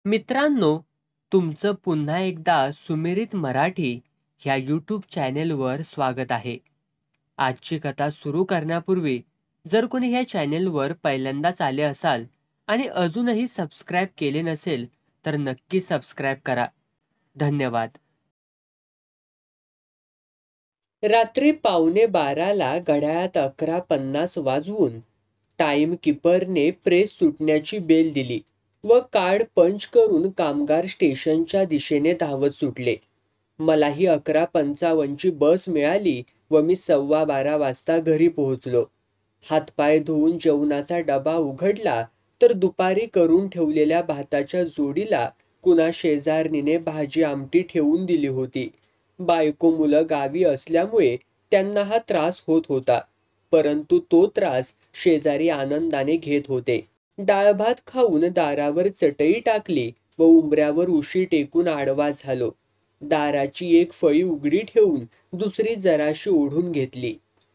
मित्रांनो, तुमचं पुन्हा एकदा सुमिरित मराठी ह्या यूट्यूब चॅनेलवर स्वागत आहे. आजची कथा सुरू करण्यापूर्वी जर कोणी ह्या चॅनेलवर पहिल्यांदाच आले असाल आणि अजूनही सबस्क्राईब केले नसेल तर नक्की सबस्क्राईब करा. धन्यवाद. रात्री 11:15 घड्याळात 11:50 वाजवून टाइम किपरने प्रेस सुटण्याची बेल दिली व कार्ड पंच करून कामगार स्टेशनच्या दिशेने धावत सुटले. मलाही 11:55ची बस मिळाली व मी 12:15 वाजता घरी पोहोचलो. हातपाय धुवून जेवणाचा डबा उघडला तर दुपारी करून ठेवलेल्या भाताच्या जोडीला कुणा शेजारणीने भाजी आमटी ठेवून दिली होती. बायको मुलं गावी असल्यामुळे त्यांना हा त्रास होत होता, परंतु तो त्रास शेजारी आनंदाने घेत होते. डाळ भात खाऊन दारावर चटई टाकली व उंबऱ्यावर उशी टेकून आडवा झालो. दाराची एक फळी उघडी ठेवून दुसरी जराशी ओढून घेतली.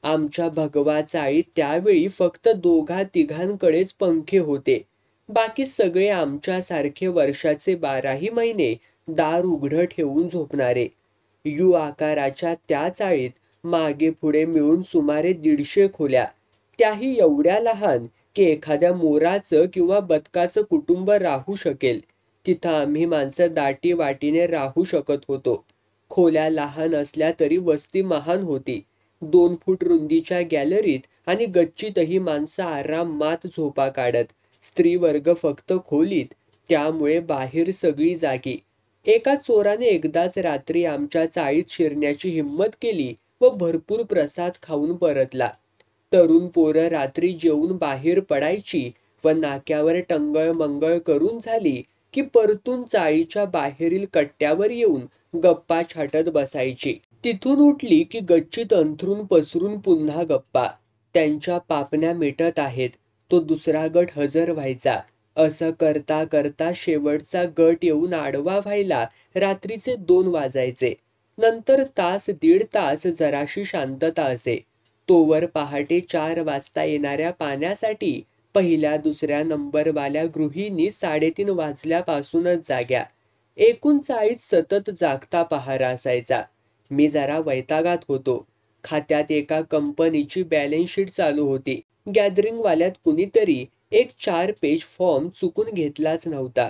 आमच्या भगवा चाळीत त्यावेळी फक्त 2-3 पंखे होते. बाकी सगळे आमच्यासारखे वर्षाचे 12ही महिने दार उघडं ठेवून झोपणारे. यू आकाराच्या त्या चाळीत मागे पुढे मिळून सुमारे 150 खोल्या, त्याही एवढ्या लहान की एखाद्या मोराचं किंवा बदकाचं कुटुंब राहू शकेल तिथं आम्ही माणसं दाटी वाटीने राहू शकत होतो. खोल्या लहान असल्या तरी वस्ती महान होती. 2 फूट रुंदीच्या गॅलरीत आणि गच्चीतही माणसं आरामात झोपा काढत. स्त्री वर्ग फक्त खोलीत, त्यामुळे बाहेर सगळी जागी. एका चोराने एकदाच रात्री आमच्या चाळीत शिरण्याची हिंमत केली व भरपूर प्रसाद खाऊन परतला. तरुण पोरं रात्री जेवून बाहेर पडायची व नाक्यावर टंगळ मंगळ करून झाली की परतून चाळीच्या बाहेरील कट्ट्यावर येऊन गप्पा छाटत बसायची. तिथून उठली की गच्चीत अंथरून पसरून पुन्हा गप्पा. त्यांच्या पापण्या मिटत आहेत, तो दुसरा गट हजर व्हायचा. असं करता करता शेवटचा गट येऊन आडवा व्हायला रात्रीचे 2 वाजायचे. नंतर तास 1.5 तास जराशी शांतता असे. तोवर पहाटे 4 वाजता येणाऱ्या पाण्यासाठी पहिल्या दुसऱ्या नंबरवाल्या गृहिणी 3:30 वाजल्यापासूनच जाग्या. एकूण चाळीत सतत जागता पहारा असायचा. मी जरा वैतागात होतो. खात्यात एका कंपनीची बॅलन्स शीट चालू होती. गॅदरिंगवाल्यात कुणीतरी एक 4 पेज फॉर्म चुकून घेतलाच नव्हता.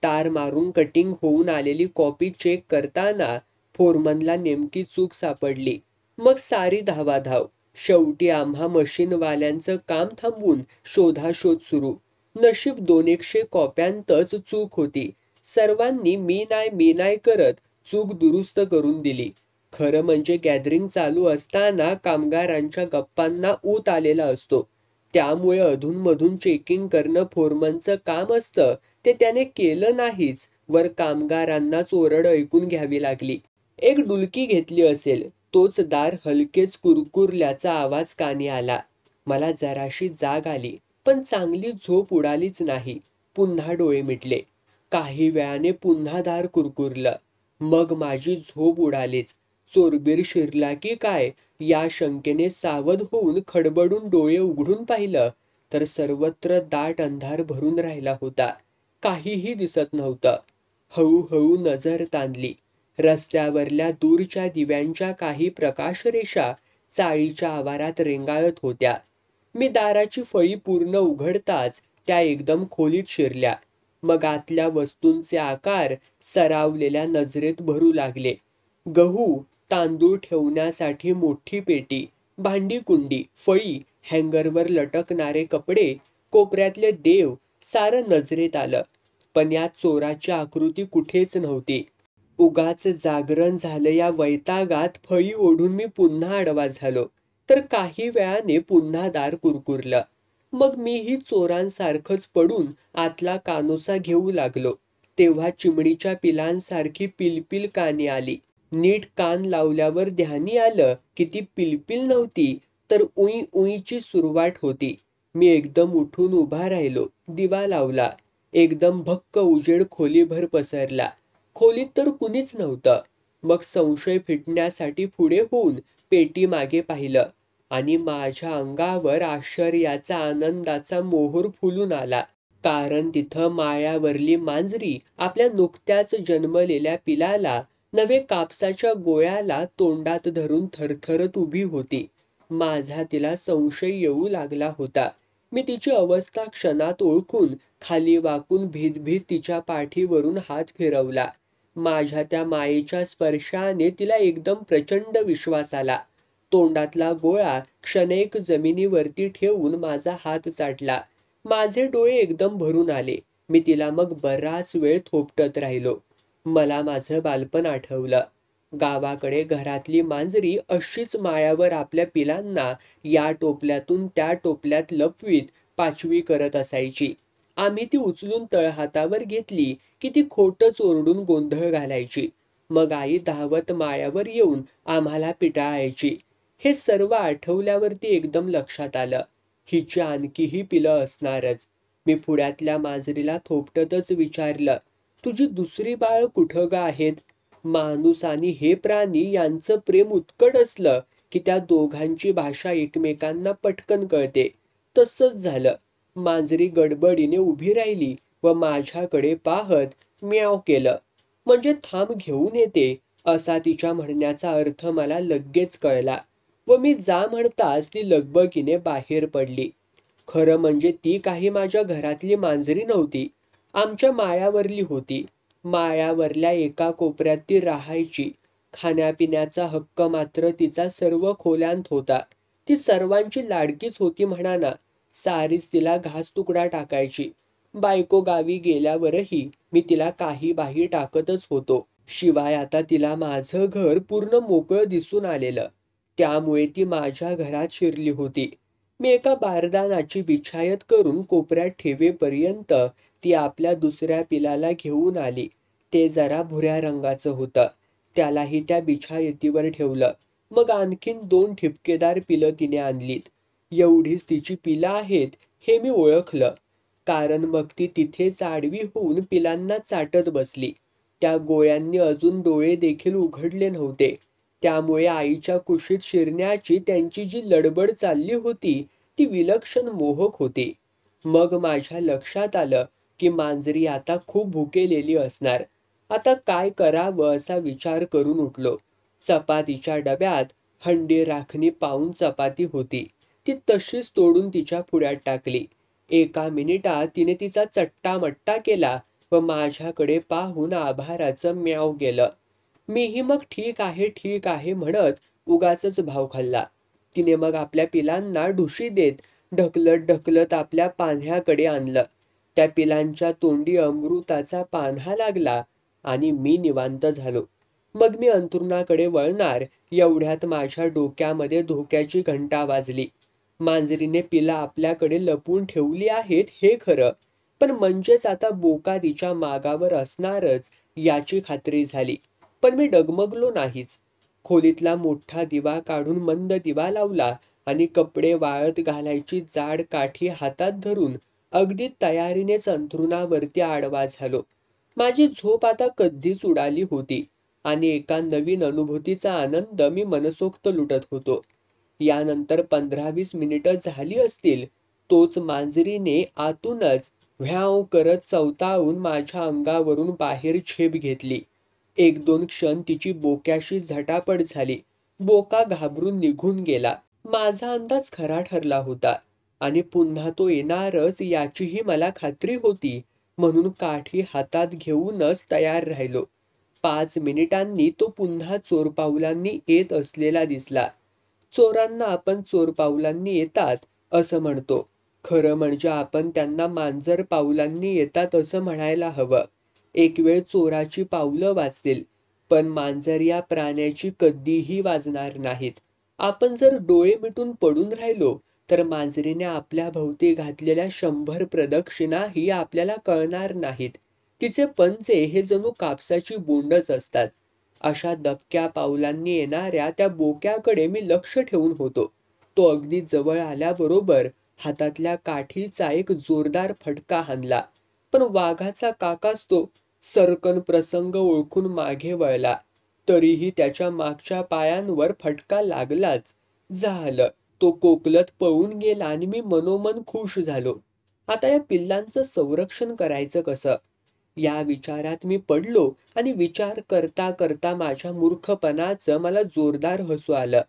तार मारून कटिंग होऊन आलेली कॉपी चेक करताना फोरमनला नेमकी चूक सापडली. मग सारी धावाधाव. शेवटी आम्हा मशीनवाल्यांचं काम थांबवून शोधाशोध सुरू. नशीब 200 कॉप्यांतच चूक होती. सर्वांनी मी नाही करत चूक दुरुस्त करून दिली. खरं म्हणजे गॅदरिंग चालू असताना कामगारांच्या गप्पांना ऊत आलेला असतो. त्यामुळे अधूनमधून चेकिंग करणं फोरमनचं काम असतं, ते त्याने केलं नाहीच वर कामगारांनाच ओरड ऐकून घ्यावी लागली. एक डुलकी घेतली असेल, तोच दार हलकेच कुरकुरल्याचा आवाज कानी आला. मला जराशी जाग आली, पण चांगली झोप उडालीच नाही. पुन्हा डोळे मिटले. काही वेळाने पुन्हा दार कुरकुरलं. मग माझी झोप उडालीच. चोरबीर शिरला की काय या शंकेने सावध होऊन खडबडून डोळे उघडून पाहिलं तर सर्वत्र दाट अंधार भरून राहिला होता. काहीही दिसत नव्हतं. हळूहळू नजर ताणली. रस्त्यावरल्या दूरच्या दिव्यांच्या काही प्रकाशरेषा चाळीच्या आवारात रेंगाळत होत्या. मी दाराची फळी पूर्ण उघडताच त्या एकदम खोलीत शिरल्या. मग आतल्या वस्तूंचे आकार सरावलेल्या नजरेत भरू लागले. गहू, तांदूळ ठेवण्यासाठी मोठी पेटी, भांडी-कुंडी, फळी, हँगरवर लटकणारे कपडे, कोपऱ्यातले देव, सारं नजरेत आलं. पण यात चोराची आकृती कुठेच नव्हती. उगाच जागरण झालं या वैतागात फळी ओढून मी पुन्हा आडवा झालो. तर काही वेळाने पुन्हा दार कुरकुरलं. मग मीही चोरांसारखंच पडून आतला कानोसा घेऊ लागलो. तेव्हा चिमणीच्या पिलांसारखी पिलपिल कानी आली. नीट कान लावल्यावर ध्यानी आलं की ती पिलपिल नव्हती, तर उई उईची सुरुवात होती. मी एकदम उठून उभा राहिलो. दिवा लावला. एकदम भक्क उजेड खोलीभर पसरला. खोलीत तर कुणीच नव्हतं. मग संशय फिटण्यासाठी पुढे होऊन पेटी मागे पाहिलं आणि माझ्या अंगावर आश्चर्याचा आनंदाचा मोहोर फुलून आला. कारण तिथं माळ्यावरली मांजरी आपल्या नुकत्याच जन्मलेल्या पिलाला नवे कापसाच्या गोळ्याला तोंडात धरून थरथरत उभी होती. माझा तिला संशय येऊ लागला होता. मी तिची अवस्था क्षणात ओळखून खाली वाकून भीत तिच्या पाठीवरून हात फिरवला. माझ्या त्या मायेच्या स्पर्शाने तिला एकदम प्रचंड विश्वास आला. तोंडातला गोळा क्षणैक जमिनीवरती ठेवून माझा हात चाटला. माझे डोळे एकदम भरून आले. मी तिला मग बराच वेळ थोपटत राहिलो. मला माझं बालपण आठवलं. गावाकडे घरातली मांजरी अशीच माळ्यावर आपल्या पिलांना या टोपल्यातून त्या टोपल्यात लपवीत पाचवी करत असायची. आम्ही ती उचलून तळहातावर घेतली की ती खोटच ओरडून गोंधळ घालायची. मग आई धावत माळ्यावर येऊन आम्हाला पिटाळायची. हे सर्व आठवल्यावरती एकदम लक्षात आलं, हिची आणखीही पिलं असणारच. मी पुढ्यातल्या मांजरीला थोपटतच विचारलं, तुझी दुसरी बाळ कुठं ग आहेत? माणूस आणि हे प्राणी यांचं प्रेम उत्कट असलं की त्या दोघांची भाषा एकमेकांना पटकन कळते. तसंच झालं. मांजरी गडबडीने उभी राहिली व माझ्याकडे पाहत म्याव केलं. म्हणजे थांब घेऊन येते असा तिच्या म्हणण्याचा अर्थ मला लगेच कळला व मी जा म्हणताच ती लगबगीने बाहेर पडली. खरं म्हणजे ती काही माझ्या घरातली मांजरी नव्हती, आमच्या माळ्यावरली होती. माळ्यावरल्या एका कोपऱ्यात ती राहायची. खाण्यापिण्याचा हक्क मात्र तिचा सर्व खोल्यांत होता. ती सर्वांची लाडकीच होती म्हणा ना. सारीच तिला घास तुकडा टाकायची. बायको गावी गेल्यावरही मी तिला काही बाही टाकतच होतो. शिवाय आता तिला माझं घर पूर्ण मोकळं दिसून आलेलं, त्यामुळे ती माझ्या घरात शिरली होती. मी एका बारदानाची बिछायत करून कोपऱ्यात ठेवेपर्यंत ती आपल्या दुसऱ्या पिलाला घेऊन आली. ते जरा भुऱ्या रंगाचं होतं. त्यालाही त्या बिछायतीवर ठेवलं. मग आणखीन 2 ठिपकेदार पिलं तिने आणलीत. एवढीच तिची पिलं आहेत हे मी ओळखलं, कारण मग ती तिथेच आडवी होऊन पिलांना चाटत बसली. त्या गोळ्यांनी अजून डोळे देखील उघडले नव्हते, त्यामुळे आईच्या कुशीत शिरण्याची त्यांची जी लडबड चालली होती ती विलक्षण मोहक होती. मग माझ्या लक्षात आलं की मांजरी आता खूप भुकेलेली असणार. आता काय करावं असा विचार करून उठलो. चपातीच्या डब्यात हंडी राखणी पाऊण चपाती होती. ती तशीच तोडून तिच्या पुढ्यात टाकली. एका मिनिटात तिने तिचा चट्टामट्टा केला व माझ्याकडे पाहून आभाराचं म्याव गेलं. मीही मग ठीक आहे म्हणत उगाचच भाव खाल्ला. तिने मग आपल्या पिलांना ढुशी देत ढकलत आपल्या पान्ह्याकडे आणलं. त्या पिलांच्या तोंडी अमृताचा पान्हा लागला आणि मी निवांत झालो. मग मी अंथरुणाकडे वळणार एवढ्यात माझ्या डोक्यामध्ये धोक्याची घंटा वाजली. मांजरीने पिला आपल्याकडे लपवून ठेवली आहेत हे खरं, पण म्हणजेच आता बोका तिच्या मागावर असणारच याची खात्री झाली. पण मी डगमगलो नाहीच. खोलीतला मोठा दिवा काढून मंद दिवा लावला आणि कपडे वाळत घालायची जाड काठी हातात धरून अगदी तयारीनेच अंथरुणावरती आडवा झालो. माझी झोप आता कधीच उडाली होती आणि एका नवीन अनुभूतीचा आनंद मी मनसोक्त लुटत होतो. यानंतर 15-20 मिनिटं झाली असतील, तोच मांजरीने आतूनच व्याव करत चवताळून माझ्या अंगावरून बाहेर झेप घेतली. 1-2 क्षण तिची बोक्याशी झटापट झाली. बोका घाबरून निघून गेला. माझा अंदाज खरा ठरला होता आणि पुन्हा तो येणारच याचीही मला खात्री होती, म्हणून काठी हातात घेऊनच तयार राहिलो. 5 मिनिटांनी तो पुन्हा चोर पावलांनी येत असलेला दिसला. चोरांना आपण चोर पावलांनी येतात असं म्हणतो, खरं म्हणजे आपण त्यांना मांजर पावलांनी येतात असं म्हणायला हवं. एक वेळ चोराची पावलं वाजतील, पण मांजर या प्राण्याची कधीही वाजणार नाहीत. आपण जर डोळे मिटून पडून राहिलो तर मांजरीने आपल्या भोवती घातलेल्या 100 प्रदक्षिणाही आपल्याला कळणार नाहीत. तिचे पंजे हे जणू कापसाची बोंडच असतात. अशा दबक्या पावलांनी येणाऱ्या त्या बोक्याकडे मी लक्ष ठेवून होतो. तो अगदी जवळ आल्याबरोबर हातातल्या काठीचा एक जोरदार फटका हाणला, पण वाघाचा काकाच तो. सरकन प्रसंग ओळखून मागे वळला, तरीही त्याच्या मागच्या पायांवर फटका लागलाच. झालं, तो कोकलत पळून गेला आणि मी मनोमन खुश झालो. आता या पिल्लांचं संरक्षण करायचं कसं? या विचारात मी पडलो आणि विचार करता करता माझ्या मूर्खपणाचं मला जोरदार हसू आलं.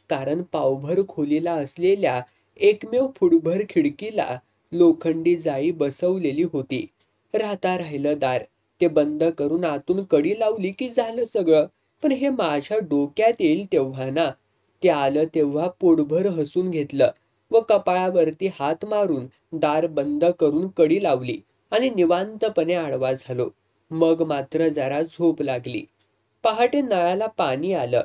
कारण पावभर खोलीला असलेल्या एकमेव फुटभर खिडकीला लोखंडी जाळी बसवलेली होती. राहता राहिलं दार. ते बंद करून आतून कडी लावली की झालं सगळं. पण हे माझ्या डोक्यात येईल तेव्हा ना. ते आलं तेव्हा पोटभर हसून घेतलं व कपाळावरती हात मारून दार बंद करून कडी लावली आणि निवांतपणे आडवा झालो. मग मात्र जरा झोप लागली. पहाटे नळाला पाणी आलं.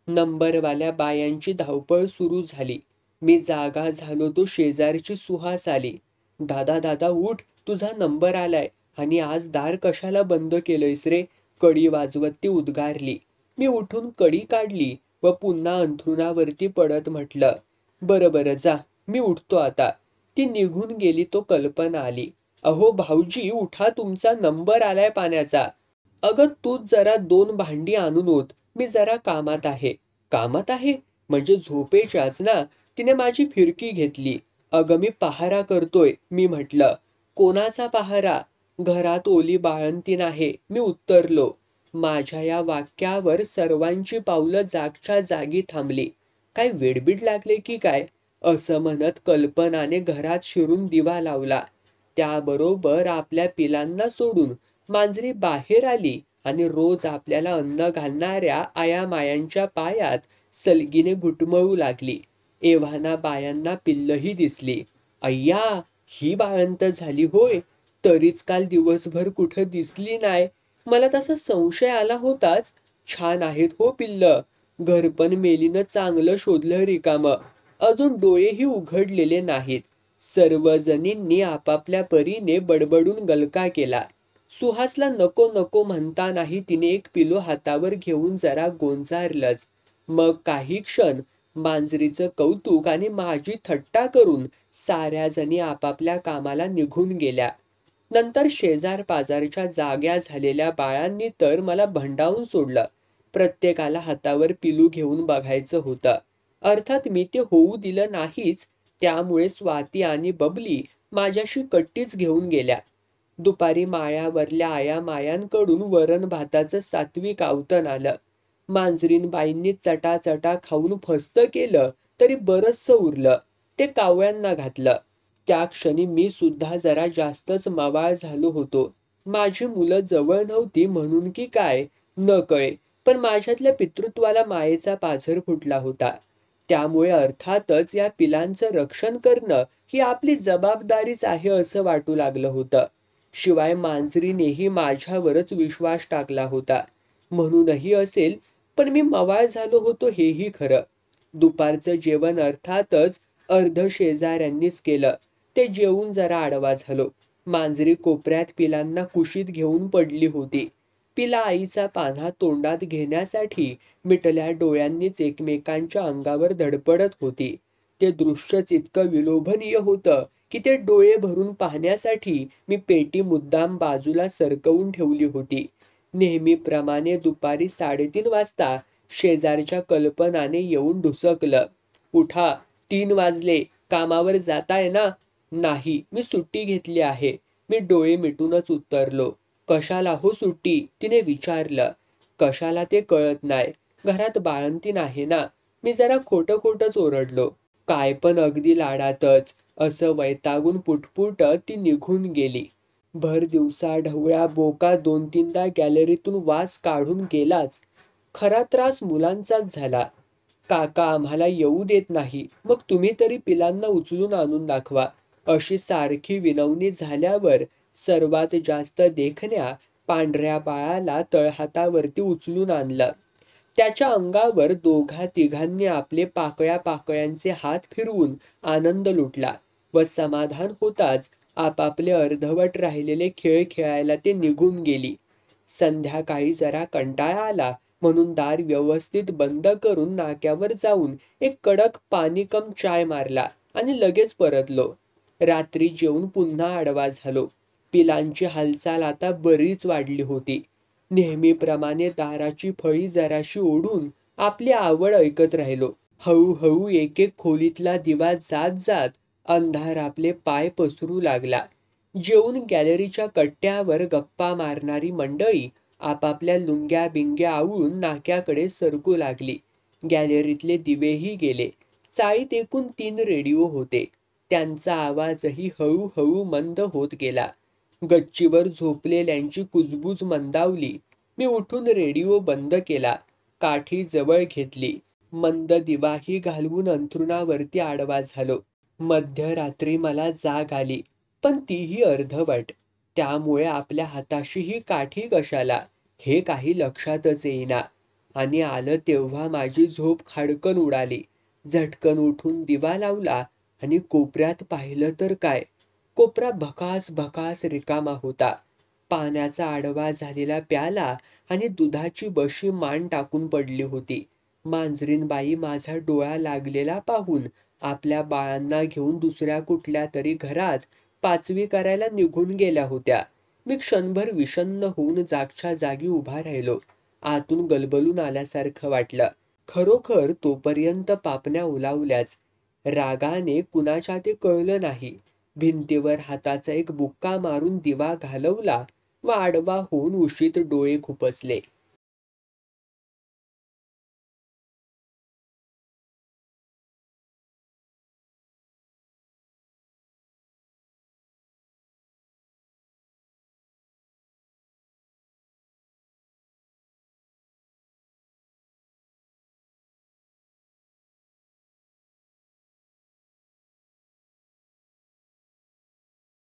नंबरवाल्या बायांची धावपळ सुरू झाली. मी जागा झालो तो शेजारची सुहास आली. दादा दादा उठ, तुझा नंबर आलाय. आणि आज दार कशाला बंद केलंयस रे? कडी वाजवत ती उद्गारली. मी उठून कडी काढली व पुन्हा अंथरुणावरती पडत म्हटलं, बरं बरं जा, मी उठतो आता. ती निघून गेली तो कल्पना आली. अहो भाऊजी उठा, तुमचा नंबर आलाय पाण्याचा. अगं तूच जरा 2 भांडी आणून ओत, मी जरा कामात आहे. कामात आहे? म्हणजे झोपेच्याच ना? तिने माझी फिरकी घेतली. अगं मी पहारा करतोय, मी म्हटलं. कोणाचा पहारा? घरात ओली बाळंतीण आहे, मी उत्तरलो. माझ्या या वाक्यावर सर्वांची पावलं जागच्या जागी थांबली. काय वेडबीड लागले की काय? असं म्हणत कल्पनाने घरात शिरून दिवा लावला. त्याबरोबर आपल्या पिलांना सोडून मांजरी बाहेर आली आणि रोज आपल्याला अन्न घालणाऱ्या आयामायांच्या पायात सलगीने घुटमळू लागली. एव्हाना बायांना पिल्लही दिसली. अय्या, ही बाळंत झाली होय. तरीच काल दिवसभर कुठं दिसली नाही. मला तसा संशय आला होताच. छान आहेत हो पिल्ल. घरपण मेलीनं चांगलं शोधलं रिकामं. अजून डोळेही उघडलेले नाहीत. सर्वजणींनी आपापल्या परीने बडबडून गलका केला. सुहासला नको नको म्हणतानाही तिने एक पिलो हातावर घेऊन जरा गोंजारलंच. मग काही क्षण मांजरीचं कौतुक आणि माझी थट्टा करून साऱ्या जणी आपापल्या कामाला निघून गेल्या. नंतर शेजार पाजारच्या जाग्या झालेल्या बाळांनी तर मला भंडावून सोडलं. प्रत्येकाला हातावर पिलू घेऊन बघायचं होतं. अर्थात मी ते होऊ दिलं नाहीच. त्यामुळे स्वाती आणि बबली माझ्याशी कट्टीच घेऊन गेल्या. दुपारी माळ्यावरल्या आयामायांकडून वरण भाताचं सात्विक आवतण आलं. मांजरीनबाईंनी चटाचटा खाऊन फस्त केलं तरी बरचसं उरलं. ते कावळ्यांना घातलं. त्या क्षणी मी सुद्धा जरा जास्तच मवाळ झालो होतो. माझी मुलं जवळ नव्हती म्हणून की काय न कळे, पण माझ्यातल्या पितृत्वाला मायेचा पाझर फुटला होता. त्यामुळे अर्थातच या पिलांचं रक्षण करणं ही आपली जबाबदारीच आहे असं वाटू लागलं होतं. शिवाय मांजरीनेही माझ्यावरच विश्वास टाकला होता. म्हणूनही असेल, पण मी मवाळ झालो होतो हेही खरं. दुपारचं जेवण अर्थातच अर्ध शेजाऱ्यांनीच केलं. ते जेवून जरा आडवा झालो. मांजरी कोपऱ्यात पिलांना कुशीत घेऊन पडली होती. पिला आईचा पान्हा तोंडात घेण्यासाठी मिटल्या डोळ्यांनीच एकमेकांच्या अंगावर धडपडत होती. ते दृश्यच इतकं विलोभनीय होतं की ते डोळे भरून पाहण्यासाठी मी पेटी मुद्दाम बाजूला सरकवून ठेवली होती. नेहमीप्रमाणे दुपारी 3:30 वाजता शेजारच्या कल्पनाने येऊन ढुसकलं. उठा, 3 वाजले, कामावर जाताय ना? नाही, मी सुट्टी घेतली आहे. मी डोळे मिटूनच उत्तरलो. कशाला हो सुट्टी? तिने विचारलं. कशाला ते कळत नाही. घरात बाळंतीण आहे ना. मी जरा खोटं खोटंच ओरडलो. काय पण अगदी लाडातच, असं वैतागून पुटपुटत ती निघून गेली. भर दिवसा ढवळ्या बोका 2-3दा गॅलरीतून वास काढून गेलाच. खरा त्रास मुलांचाच झाला. काका आम्हाला येऊ देत नाही, मग तुम्ही तरी पिलांना उचलून आणून दाखवा, अशी सारखी विनवणी झाल्यावर सर्वात जास्त देखण्या पांढऱ्या बाळाला तळहातावरती उचलून आणलं. त्याच्या अंगावर दोघा तिघांनी आपले पाकळ्या पाकळ्यांचे हात फिरवून आनंद लुटला व समाधान होताच आपापले अर्धवट राहिलेले खेळ खेळायला ते निघून गेली. संध्याकाळी जरा कंटाळा आला म्हणून दार व्यवस्थित बंद करून नाक्यावर जाऊन एक कडक पाणी कम चाय मारला आणि लगेच परतलो. रात्री जेवून पुन्हा आडवा झालो. पिलांची हालचाल आता बरीच वाढली होती. नेहमीप्रमाणे दाराची फळी जराशी ओढून आपली आवड ऐकत राहिलो. हळूहळू एक एक खोलीतला दिवा जात जात अंधार आपले पाय पसरू लागला. जेवून गॅलरीच्या कट्ट्यावर गप्पा मारणारी मंडळी आपापल्या लुंग्या बिंग्या आवळून नाक्याकडे सरकू लागली. गॅलरीतले दिवेही गेले. चाळीत एकूण 3 रेडिओ होते. त्यांचा आवाजही हळूहळू मंद होत गेला. गच्चीवर झोपलेल्यांची कुजबूज मंदावली. मी उठून रेडिओ बंद केला. काठी जवळ घेतली. मंद दिवाही घालवून अंथरुणावरती आडवा झालो. मध्यरात्री मला जाग आली, पण तीही अर्धवट. त्यामुळे आपल्या हाताशी ही काठी कशाला हे काही लक्षातच येईना. आणि आलं तेव्हा माझी झोप खाडकन उडाली. झटकन उठून दिवा लावला आणि कोपऱ्यात पाहिलं तर काय, कोपरा भकास भकास रिकामा होता. पाण्याचा आडवा झालेला प्याला आणि दुधाची बशी मान टाकून पडली होती. मांजरीनबाई माझा डोळा लागलेला पाहून आपल्या बाळांना घेऊन दुसऱ्या कुठल्या तरी घरात पाचवी करायला निघून गेल्या होत्या. मी क्षणभर विषण्ण होऊन जागच्या जागी उभा राहिलो. आतून गलबलून आल्यासारखं वाटलं. खरोखर तोपर्यंत पापण्या उलावल्याच. रागाने कुणाच्या ते कळलं नाही. भिंतीवर हाताचा एक बुक्का मारून दिवा घालवला व आडवा होऊन उशीत डोळे खुपसले.